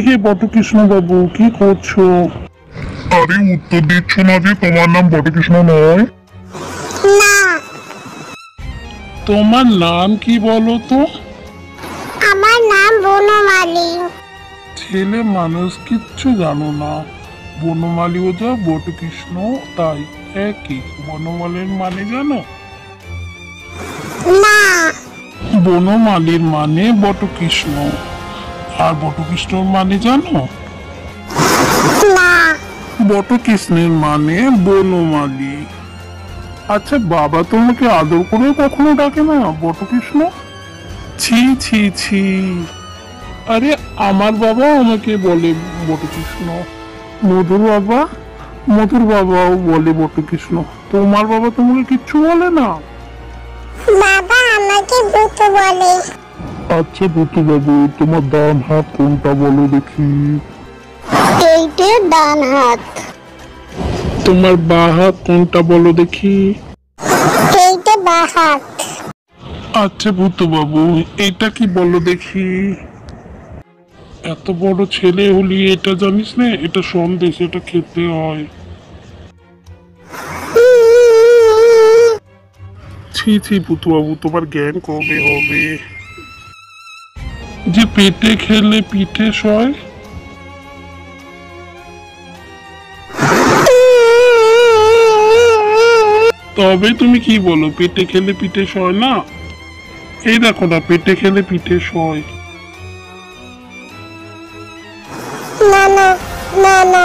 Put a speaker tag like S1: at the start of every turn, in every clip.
S1: হে বটকৃষ্ণ বাবু, কি করছো?
S2: আরে উত্তর দিচ্ছ না যে তোমার নাম বটকৃষ্ণ নয়?
S3: না।
S1: তোমার নাম কি বলো তো?
S3: আমার নাম বনমালী।
S1: ছেলে মানুষ কিচ্ছু জানো না। বনমালীও যা বটকৃষ্ণ তাই, একই। বনমালীর মানে জানো?
S3: না।
S1: বনমালীর মানে বটকৃষ্ণ, আর বটকৃষ্ণর মানে জানো?
S3: না।
S1: বটকৃষ্ণের মানে বনমালী। আচ্ছা, বাবা তোমাকে আদর করে কখনো ডাকে না বটকৃষ্ণ? ছি ছি ছি। আরে আমার বাবা আমাকে বলে বটকৃষ্ণ। মধুর বাবাও বলে বটকৃষ্ণ। তোমার বাবা তোমাকে কিচ্ছু বলে না?
S3: বাবা আমাকে ভূত বলে।
S2: আচ্ছা বুতু বাবু, তোমার ডান হাত কোনটা বলো দেখি?
S3: এইটা ডান হাত।
S1: তোমার বাঁ হাত কোনটা বলো দেখি?
S3: এইটা বাঁ হাত।
S1: আচ্ছা ভূতু বাবু, এটা কি বলো দেখি? এত বড় ছেলে হলি এটা জানিস না? এটা সন্দেশ, এটা খেতে হয়। ছি ছি ভূতু বাবু, তোমার জ্ঞান কবে হবে? যে পেটে খেলে পিঠে সয়। তবে তুমি কি বলো, পেটে খেলে পিঠে সয় না? এই দেখো না, পেটে খেলে পিঠে সয়।
S3: না না না না।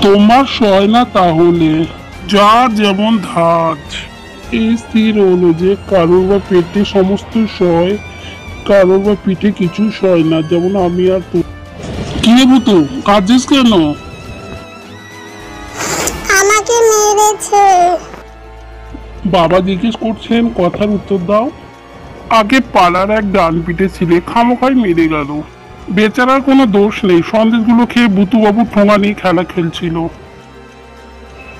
S1: তোমার সয় না তাহলে? যার যেমন ধাঁচ। এই স্থির হলো যে কারোর বা পেটে সমস্ত সয়, কারোর বা পিঠে কিছু সয় না, যেমন আমি আর তুই। কি ভূতু, কাঁদছিস কেন?
S3: আমাকে মেরেছে।
S1: বাবা জিজ্ঞেস করছেন, কথার উত্তর দাও। আগে পাড়ার এক ডান পিঠে ছিলে, খামোখাই মেরে গেল। বেচারার কোনো দোষ নেই, সন্দেশগুলো খেয়ে ভূতু বাবু ঠোঙা নিয়ে খেলা খেলছিল।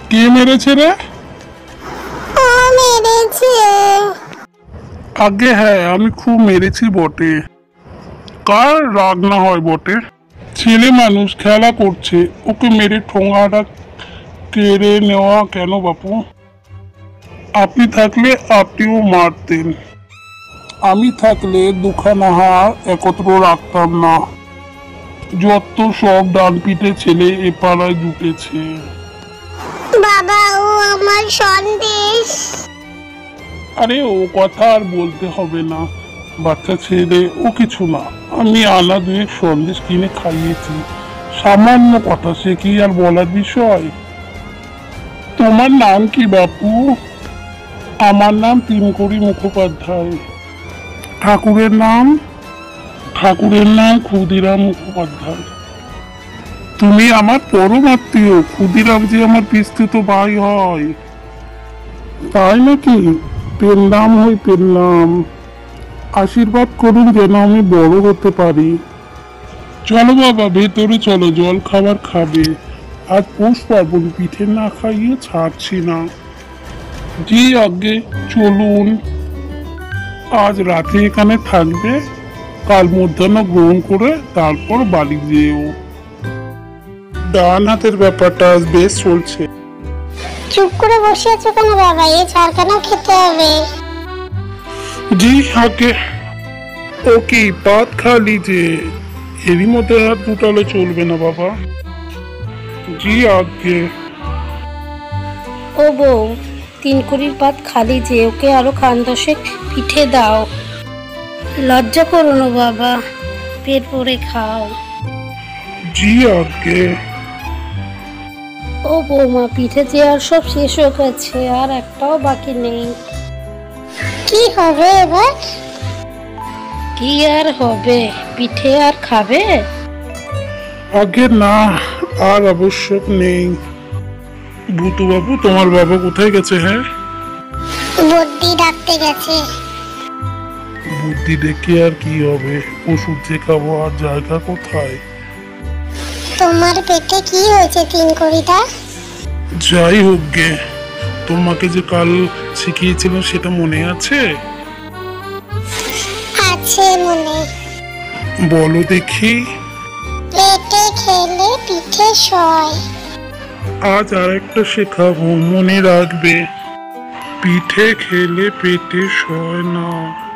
S1: কে মেরেছে রে?
S3: ও মেরেছে।
S1: আগে হ্যাঁ, আমি খুব মেরেছি বটে। কার রাগ না হয় বটে? ছেলে মানুষ খেলা করছে, ওকে মেরে ঠোঙাটা কেড়ে নেওয়া কেন বাপু? আপনি থাকলে আপনিও মারতেন। আমি থাকলে দুখানা হাত একত্র রাখতাম না। যত সব ডান পিঠে ছেলে এ পাড়ায় জুটেছে।
S3: বাবা ও আমার সন্দেশ।
S1: আরে ও কথা আর বলতে হবে না, বাচ্চা ছেলে, ও কিছু না। আমি আনা দুয়েক সন্দেশ কিনে খাইয়েছি, সামান্য কথা, সে কি আর বলার বিষয়? তোমার নাম কি বাপু? আমার নাম তিনকড়ি মুখোপাধ্যায়। ঠাকুরের নাম? ঠাকুরের নাম ক্ষুদিরাম মুখোপাধ্যায়। তুমি আমার পরম আত্মীয়। ক্ষুদিরাম যে আমার বিস্তৃত ভাই হয়। তাই নাকি? পেলাম হই পেলাম। আশীর্বাদ করুন যেন আমি বড় হতে পারি। চলো বাবা, ভেতরে চলো, জল খাবার খাবে। আজ পৌষ পার্বণ, পিঠে না খাইয়ে ছাড়ছি না। জি আগে, চলুন। আজ রাতে এখানে থাকবে, কাল মধ্যাহ্ন গ্রহণ করে তারপর বাড়ি যেও। ডান হাতের ব্যাপারটা আজ বেশ চলছে।
S3: চুপ করে বসে আছো কেন বাবা? এই ছাড়খানা খেতে হবে।
S1: জি আগে। ওকে, পাত খা লিজে। এরই মধ্যে হাত দুটালে চলবে না বাবা। জি আগে।
S4: ও বউ, তিনকুড়ির পাত খালি যে, ওকে আরো খান দশেক পিঠে দাও। লজ্জা করো না বাবা, পেট ভরে খাও।
S1: জি আগে।
S4: ও বৌমা, পিঠে যে আর সব শেষ হয়ে গেছে, আর একটাও বাকি নেই।
S3: কি হবে এবার?
S4: কি আর হবে, পিঠে আর খাবে?
S1: আগে না, আর আবশ্যক নেই। ভূতু বাবু, তোমার বাবা কোথায় গেছে? হ্যাঁ,
S3: বদ্যি ডাকতে গেছে।
S1: বুদ্ধি দেখে আর কি হবে, ওষুধ যে খাবো, আর জায়গা কোথায়?
S3: তোমার পেটে কি হয়েছে তিনকুড়িটা?
S1: যাই হোক গে, তোমাকে যে কাল শিখিয়েছিলাম সেটা মনে আছে?
S3: আছে মনে।
S1: বলো দেখি।
S3: পেটে খেলে পিঠে সয়।
S1: আজ আর একটা শেখাবো, মনে রাখবে। পিঠে খেলে পেটে সয় না।